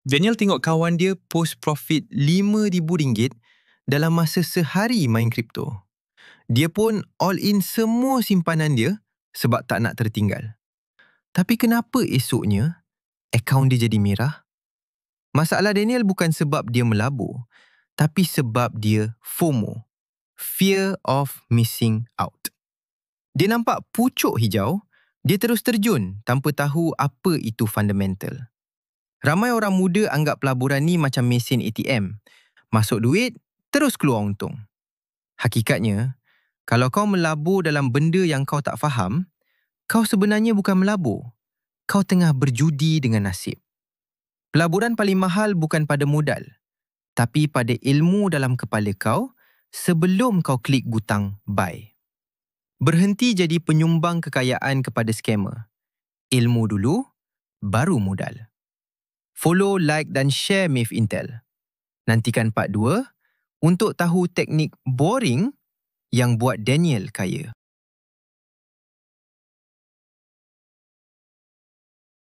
Daniel tengok kawan dia post profit RM5,000 dalam masa sehari main kripto. Dia pun all in semua simpanan dia sebab tak nak tertinggal. Tapi kenapa esoknya akaun dia jadi merah? Masalah Daniel bukan sebab dia melabur, tapi sebab dia FOMO, Fear of Missing Out. Dia nampak pucuk hijau, dia terus terjun tanpa tahu apa itu fundamental. Ramai orang muda anggap pelaburan ni macam mesin ATM. Masuk duit, terus keluar untung. Hakikatnya, kalau kau melabur dalam benda yang kau tak faham, kau sebenarnya bukan melabur. Kau tengah berjudi dengan nasib. Pelaburan paling mahal bukan pada modal, tapi pada ilmu dalam kepala kau sebelum kau klik butang buy. Berhenti jadi penyumbang kekayaan kepada scammer. Ilmu dulu, baru modal. Follow, like dan share Myth Intel. Nantikan part 2 untuk tahu teknik boring yang buat Daniel kaya.